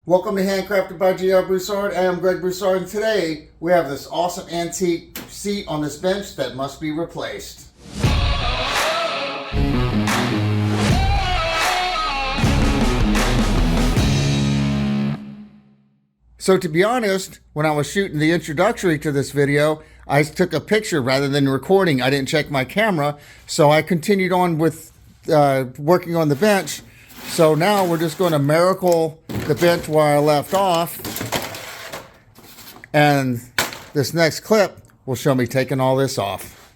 Welcome to Handcrafted by G.R. Broussard. I am Greg Broussard, and today we have this awesome antique seat on this bench that must be replaced. So to be honest, when I was shooting the introductory to this video, I took a picture rather than recording. I didn't check my camera, so I continued on with working on the bench. So now we're just going to miracle the bench where I left off. And this next clip will show me taking all this off.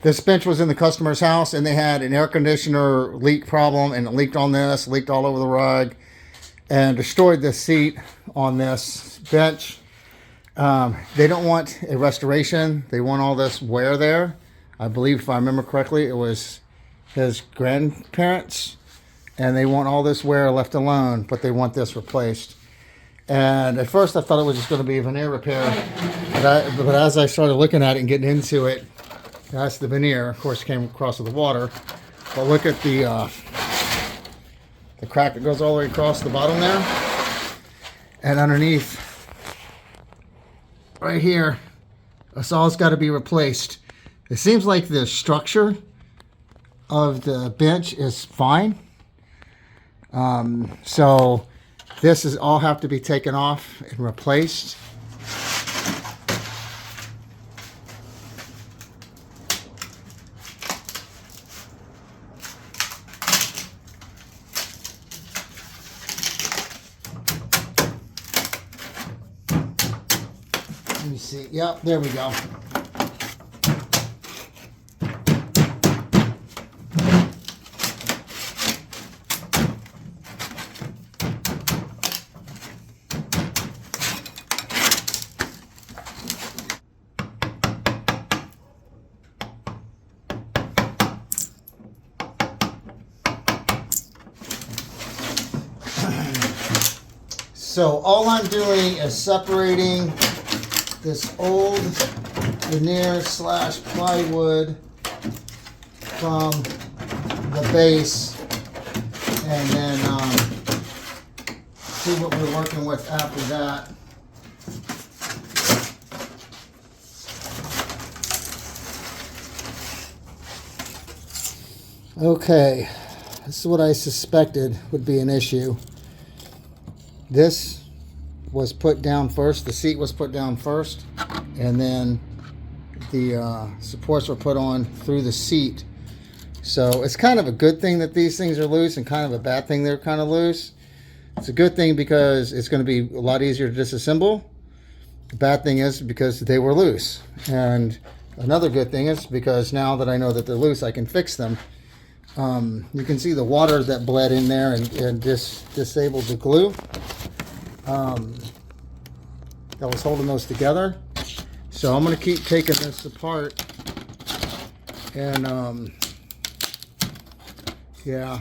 This bench was in the customer's house and they had an air conditioner leak problem, and it leaked on this, leaked all over the rug, and destroyed this seat on this bench. They don't want a restoration. They want all this wear there. I believe, if I remember correctly, it was his grandparents. And they want all this wear left alone, but they want this replaced. And at first I thought it was just going to be a veneer repair. But as I started looking at it and getting into it, that's the veneer. Of course, it came across with the water. But look at the crack that goes all the way across the bottom there. And underneath, right here, that's all it's got to be replaced. It seems like the structure of the bench is fine. So this is all have to be taken off and replaced. Let me see. Yep, there we go. So all I'm doing is separating this old veneer slash plywood from the base, and then see what we're working with after that. Okay, this is what I suspected would be an issue. This was put down first, the seat was put down first, and then the supports were put on through the seat. So it's kind of a good thing that these things are loose, and kind of a bad thing they're kind of loose. It's a good thing because it's going to be a lot easier to disassemble. The bad thing is because they were loose. And another good thing is because now that I know that they're loose, I can fix them. You can see the water that bled in there and disabled the glue that was holding those together. So I'm going to keep taking this apart, and yeah,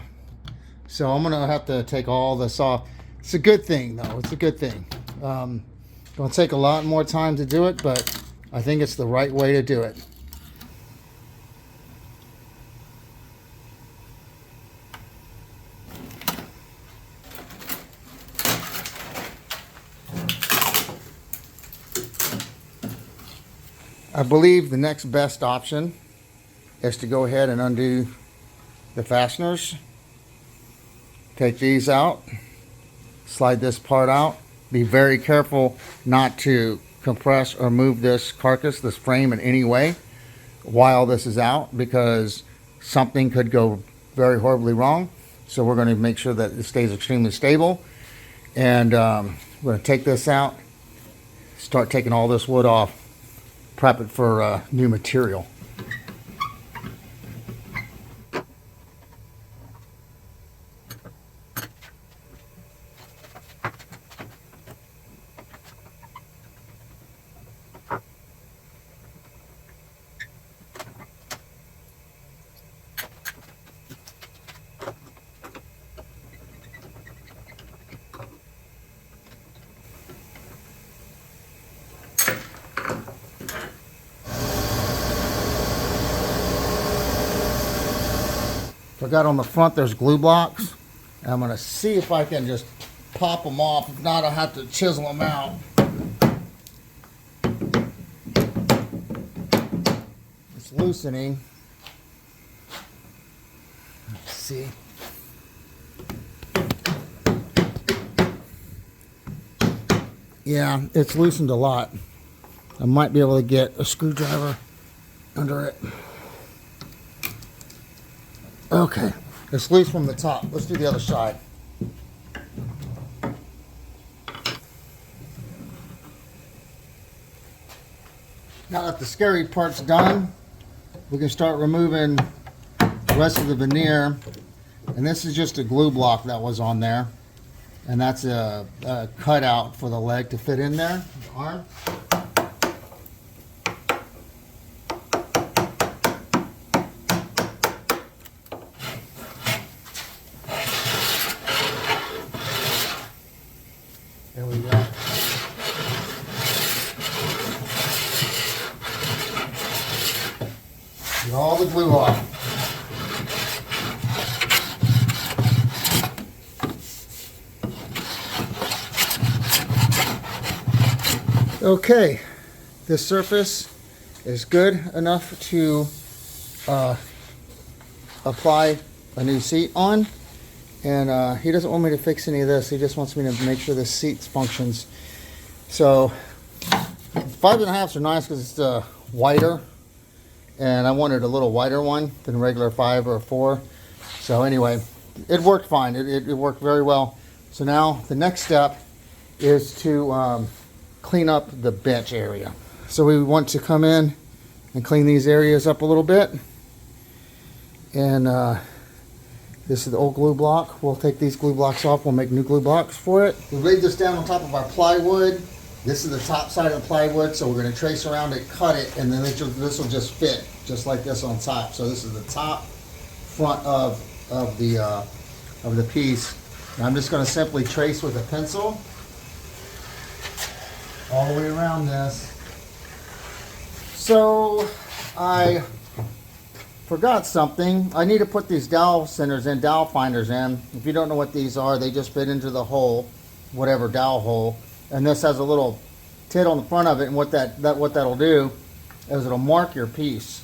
so I'm going to have to take all this off. It's a good thing though. It's a good thing. Going to take a lot more time to do it, but I think it's the right way to do it. I believe the next best option is to go ahead and undo the fasteners. Take these out, slide this part out. Be very careful not to compress or move this carcass, this frame, in any way while this is out, because something could go very horribly wrong. So we're going to make sure that it stays extremely stable. And we're going to take this out, start taking all this wood off, prep it for new material. Forgot on the front there's glue blocks. I'm going to see if I can just pop them off. If not, I'll have to chisel them out. It's loosening. Let's see. Yeah, it's loosened a lot. I might be able to get a screwdriver under it. Okay, it's loose from the top. Let's do the other side. Now that the scary part's done, we can start removing the rest of the veneer. And this is just a glue block that was on there. And that's a cutout for the leg to fit in there, the arm. There we go. Get all the glue off. Okay, this surface is good enough to apply a new seat on, and he doesn't want me to fix any of this. He just wants me to make sure the seat functions. So 5.5s are nice because it's wider, and I wanted a little wider one than a regular 5 or a 4. So anyway, it worked fine. It worked very well. So now the next step is to clean up the bench area. So we want to come in and clean these areas up a little bit. And this is the old glue block. We'll take these glue blocks off. We'll make new glue blocks for it. We laid this down on top of our plywood. This is the top side of the plywood, so we're going to trace around it, cut it, and then this will just fit just like this on top. So this is the top front of the piece. And I'm just going to simply trace with a pencil all the way around this. So I forgot something. I need to put these dowel centers in, dowel finders in. If you don't know what these are, they just fit into the hole, whatever dowel hole. And this has a little tit on the front of it, and what that'll do is it'll mark your piece.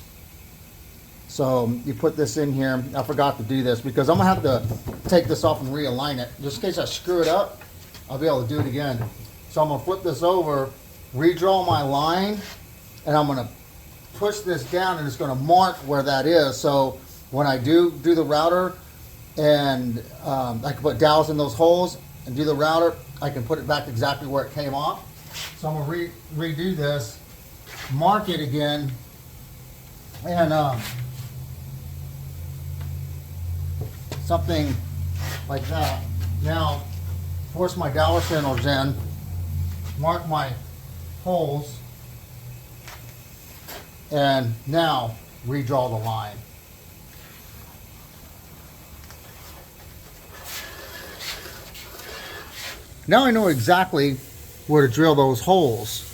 So you put this in here. I forgot to do this because I'm gonna have to take this off and realign it. Just in case I screw it up, I'll be able to do it again. So I'm going to flip this over, redraw my line, and I'm going to push this down, and it's going to mark where that is. So when I do the router, and I can put dowels in those holes and do the router, I can put it back exactly where it came off. So I'm going to redo this, mark it again, and something like that. Now, force my dowel centers in. Mark my holes, and now redraw the line. Now I know exactly where to drill those holes,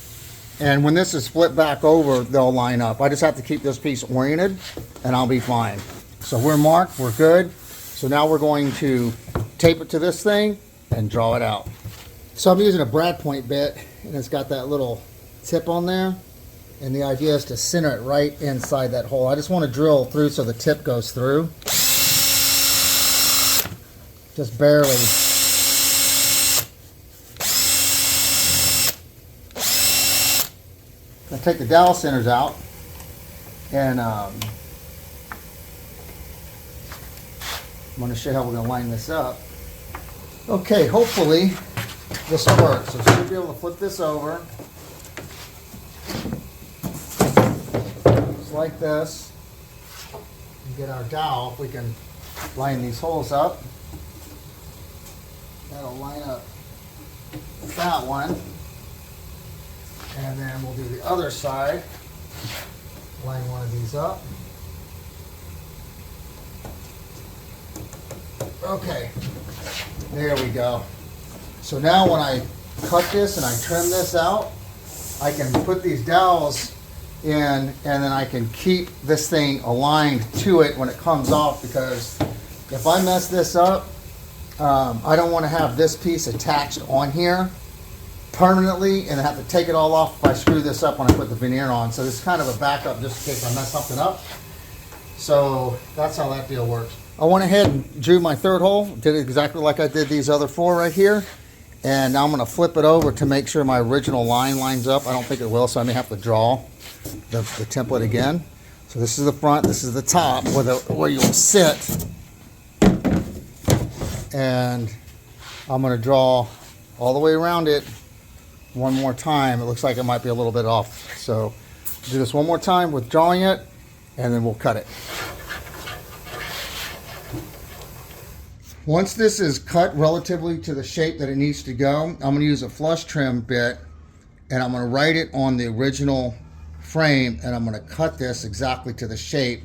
and when this is split back over, they'll line up. I just have to keep this piece oriented, and I'll be fine. So we're marked, we're good. So now we're going to tape it to this thing and draw it out. So I'm using a brad point bit, and it's got that little tip on there, and the idea is to center it right inside that hole. I just want to drill through so the tip goes through. Just barely. I take the dowel centers out, and I'm going to show you how we're going to line this up. Okay, hopefully this will work. So we should be able to flip this over. Just like this. And get our dowel. If we can line these holes up. That'll line up that one. And then we'll do the other side. Line one of these up. Okay. There we go. So now when I cut this and I trim this out, I can put these dowels in, and then I can keep this thing aligned to it when it comes off, because if I mess this up, I don't want to have this piece attached on here permanently and have to take it all off if I screw this up when I put the veneer on. So this is kind of a backup just in case I mess something up. So that's how that deal works. I went ahead and drew my third hole, did it exactly like I did these other four right here. And now I'm going to flip it over to make sure my original line lines up. I don't think it will, so I may have to draw the template again. So this is the front, this is the top where you'll sit. And I'm going to draw all the way around it one more time. It looks like it might be a little bit off. So do this one more time with drawing it, and then we'll cut it. Once this is cut relatively to the shape that it needs to go, I'm going to use a flush trim bit, and I'm going to write it on the original frame, and I'm going to cut this exactly to the shape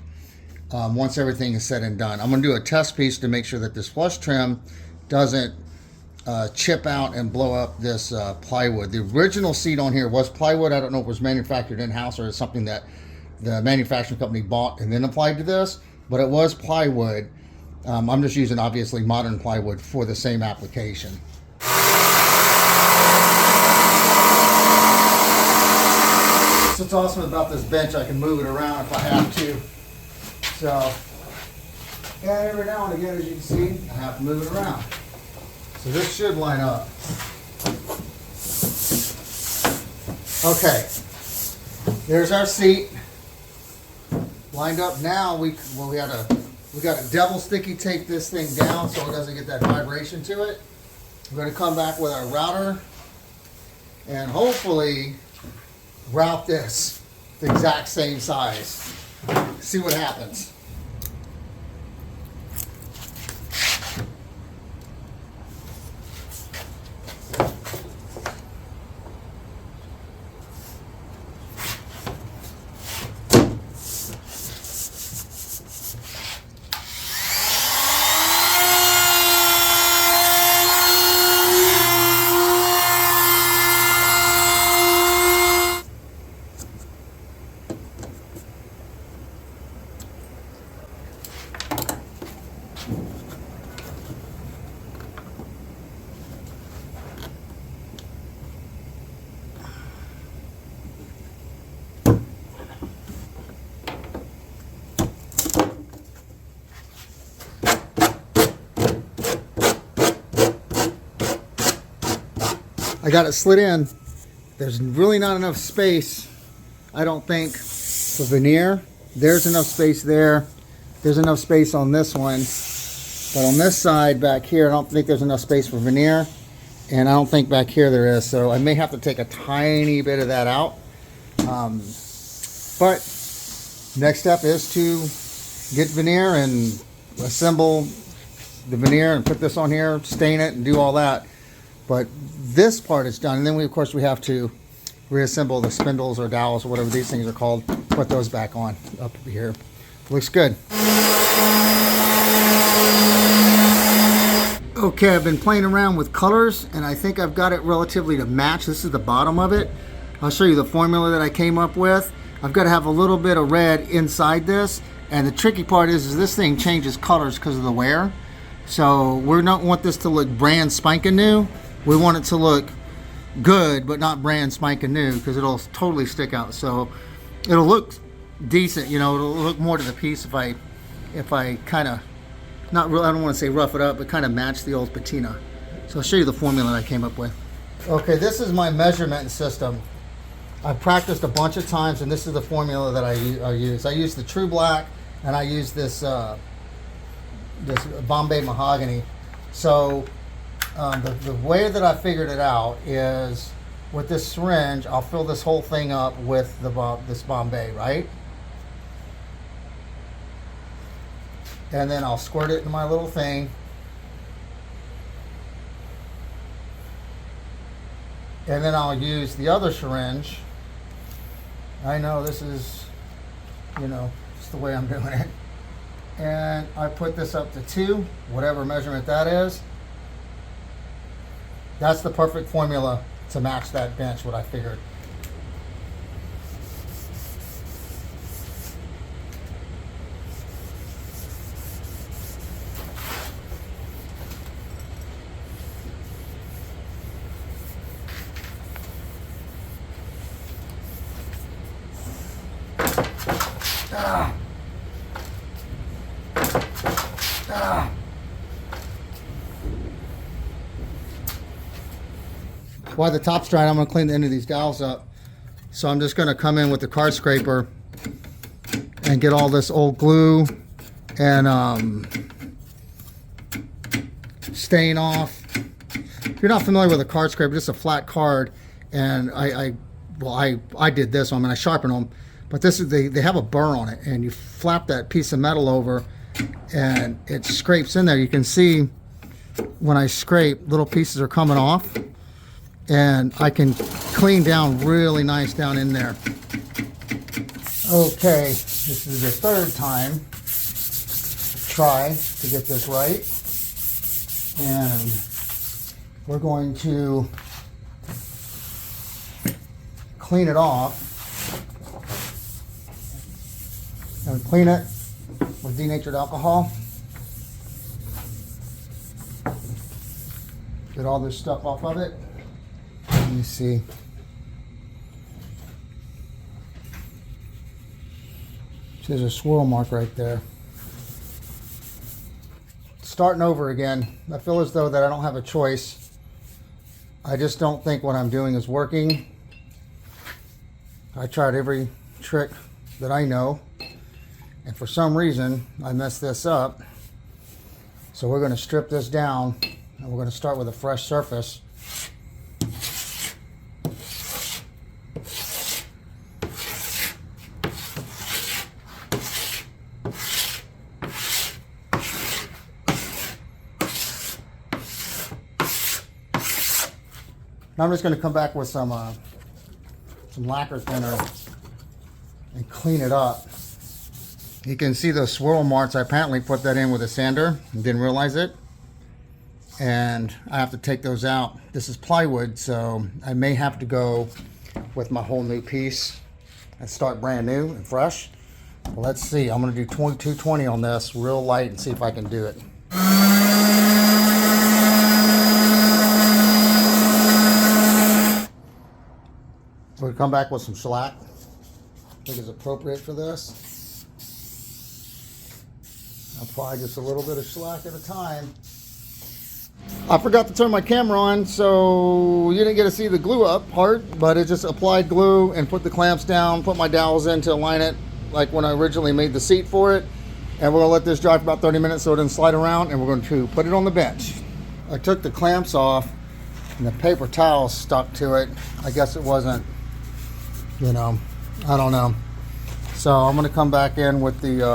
once everything is said and done. I'm going to do a test piece to make sure that this flush trim doesn't chip out and blow up this plywood. The original seat on here was plywood. I don't know if it was manufactured in-house or it's something that the manufacturing company bought and then applied to this, but it was plywood. I'm just using obviously modern plywood for the same application. So what's awesome about this bench, I can move it around if I have to. So, yeah, every now and again, as you can see, I have to move it around. So this should line up. Okay, there's our seat lined up. Now we got to double sticky tape this thing down so it doesn't get that vibration to it. We're going to come back with our router and hopefully route this the exact same size. See what happens. I got it slid in. There's really not enough space, I don't think, for veneer. There's enough space there. There's enough space on this one. But on this side back here, I don't think there's enough space for veneer. And I don't think back here there is. So I may have to take a tiny bit of that out. But next step is to get veneer and assemble the veneer and put this on here, stain it and do all that. But this part is done, and then of course we have to reassemble the spindles or dowels or whatever these things are called, put those back on up here. Looks good. Okay, I've been playing around with colors and I think I've got it relatively to match. This is the bottom of it. I'll show you the formula that I came up with. I've got to have a little bit of red inside this, and the tricky part is this thing changes colors because of the wear. So we don't want this to look brand spanking new. We want it to look good, but not brand spanking new, because it'll totally stick out. So it'll look decent, you know, it'll look more to the piece if I kind of, not real, I don't want to say rough it up, but kind of match the old patina. So I'll show you the formula that I came up with. Okay, this is my measurement system. I practiced a bunch of times, and this is the formula that I use. I use the True Black, and I use this this Bombay mahogany. So the way that I figured it out is with this syringe, I'll fill this whole thing up with this Bombay, right? And then I'll squirt it in my little thing. And then I'll use the other syringe. I know this is, you know, just the way I'm doing it. And I put this up to 2, whatever measurement that is. That's the perfect formula to match that bench, what I figured. While the top's drying, I'm going to clean the end of these dowels up. So I'm just going to come in with the card scraper and get all this old glue and stain off. If you're not familiar with a card scraper, just a flat card, and I did this one. I mean, I sharpen them, but this is they have a burr on it, and you flap that piece of metal over, and it scrapes in there. You can see when I scrape, little pieces are coming off, and I can clean down really nice down in there. Okay, this is the third time try to get this right, and we're going to clean it off and clean it with denatured alcohol. Get all this stuff off of it. Let me see. There's a swirl mark right there. Starting over again. I feel as though that I don't have a choice. I just don't think what I'm doing is working. I tried every trick that I know, and for some reason I messed this up. So we're going to strip this down, and we're going to start with a fresh surface. Now I'm just going to come back with some lacquer thinner and clean it up. You can see those swirl marks. I apparently put that in with a sander and didn't realize it, and I have to take those out. This is plywood, so I may have to go with my whole new piece and start brand new and fresh. But let's see. I'm going to do 220 on this real light and see if I can do it. We'll come back with some shellac. I think it's appropriate for this. I'll apply just a little bit of shellac at a time. I forgot to turn my camera on, so you didn't get to see the glue up part, but it just applied glue and put the clamps down, put my dowels in to align it like when I originally made the seat for it. And we're gonna let this dry for about 30 minutes so it doesn't slide around, and we're going to put it on the bench. I took the clamps off and the paper towel stuck to it. I guess it wasn't, you know, I don't know. So I'm going to come back in with the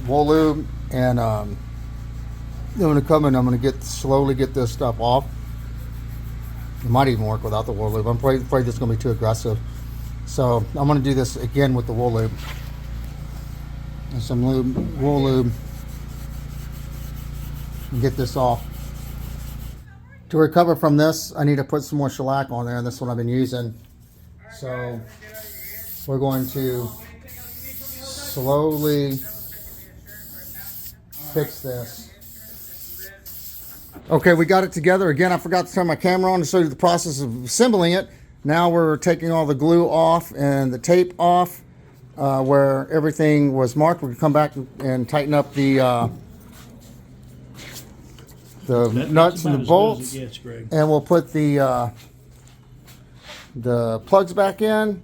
wool lube, and I'm going to come in. I'm going to slowly get this stuff off. It might even work without the wool lube. I'm afraid this is going to be too aggressive. So I'm going to do this again with the wool lube and some wool lube and get this off. To recover from this, I need to put some more shellac on there, and this is what I've been using. So we're going to slowly fix this. Okay, we got it together. Again, I forgot to turn my camera on to show you the process of assembling it. Now we're taking all the glue off and the tape off where everything was marked. We can come back and tighten up the nuts and the bolts, and we'll put the plugs back in,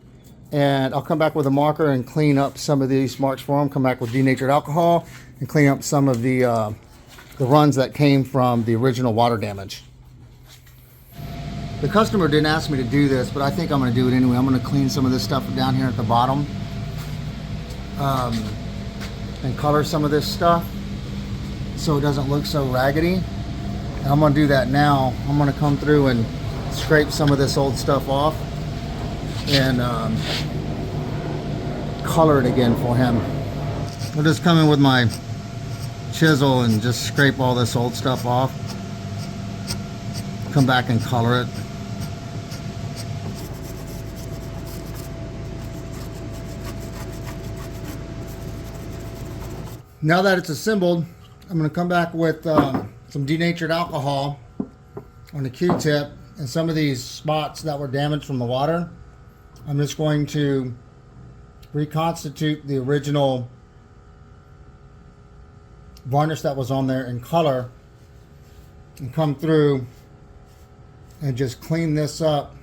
and I'll come back with a marker and clean up some of these marks for them. Come back with denatured alcohol and clean up some of the runs that came from the original water damage. The customer didn't ask me to do this, but I think I'm going to do it anyway. I'm going to clean some of this stuff down here at the bottom and color some of this stuff so it doesn't look so raggedy. And I'm going to do that now. I'm going to come through and scrape some of this old stuff off and color it again for him. I'll just come in with my chisel and just scrape all this old stuff off. Come back and color it. Now that it's assembled, I'm going to come back with some denatured alcohol on the Q-tip, and some of these spots that were damaged from the water, I'm just going to reconstitute the original varnish that was on there in color and come through and just clean this up,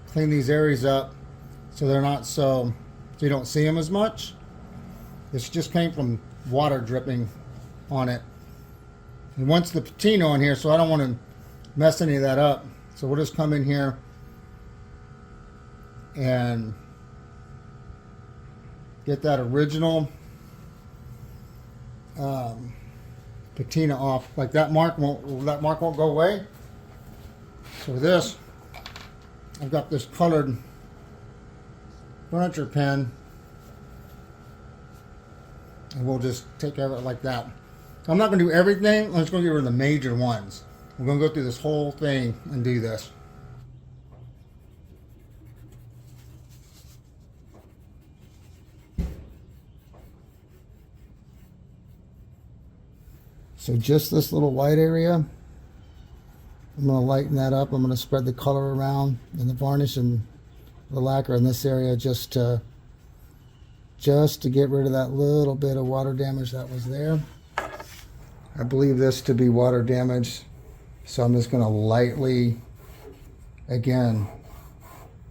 clean these areas up so they're not so you don't see them as much. This just came from water dripping on it. And once the patina on here, so I don't want to mess any of that up. So we'll just come in here and get that original patina off. Like that mark won't go away. So with this, I've got this colored furniture pen, and we'll just take care of it like that. I'm not going to do everything. I'm just going to get rid of the major ones. We're going to go through this whole thing and do this. So just this little white area, I'm going to lighten that up. I'm going to spread the color around and the varnish and the lacquer in this area just to get rid of that little bit of water damage that was there. I believe this to be water damage, so I'm just going to lightly, again,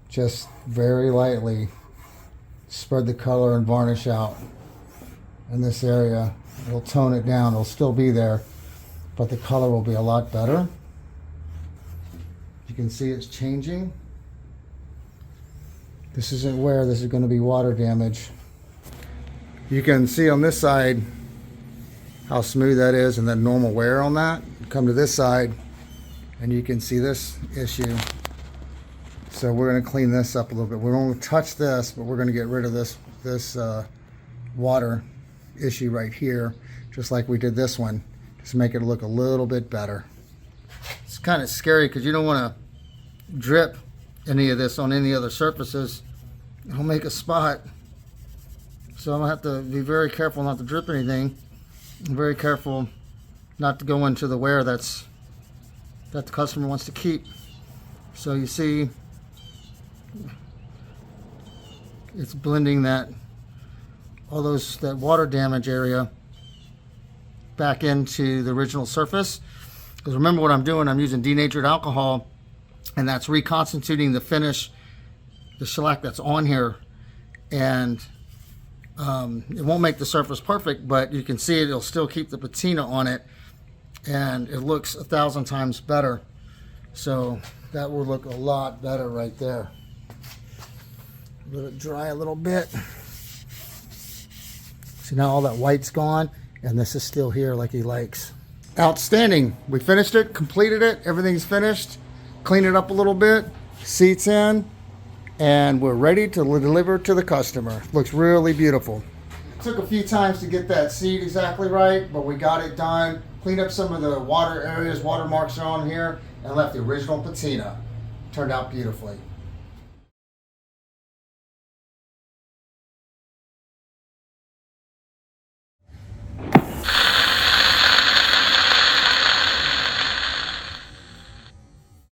just very lightly spread the color and varnish out in this area. It'll tone it down. It'll still be there, but the color will be a lot better. You can see it's changing. This isn't where this is going to be water damage. You can see on this side how smooth that is and then normal wear on that. Come to this side and you can see this issue. So we're going to clean this up a little bit. We won't touch this, but we're going to get rid of this water issue right here, just like we did this one. Just make it look a little bit better. It's kind of scary because you don't want to drip any of this on any other surfaces. It'll make a spot. So I'm going to have to be very careful not to drip anything. I'm very careful not to go into the wear that the customer wants to keep. So you see it's blending that water damage area back into the original surface. Because remember what I'm doing, I'm using denatured alcohol, and that's reconstituting the finish, the shellac that's on here, and it won't make the surface perfect, but you can see it'll still keep the patina on it, and it looks 1,000 times better. So that will look a lot better right there. Let it dry a little bit. See, now all that white's gone, and this is still here like he likes. Outstanding. We finished it, completed it, everything's finished. Clean it up a little bit, seats in, and we're ready to deliver to the customer. Looks really beautiful. It took a few times to get that seat exactly right, but we got it done. Cleaned up some of the water areas, water marks are on here, and left the original patina. Turned out beautifully.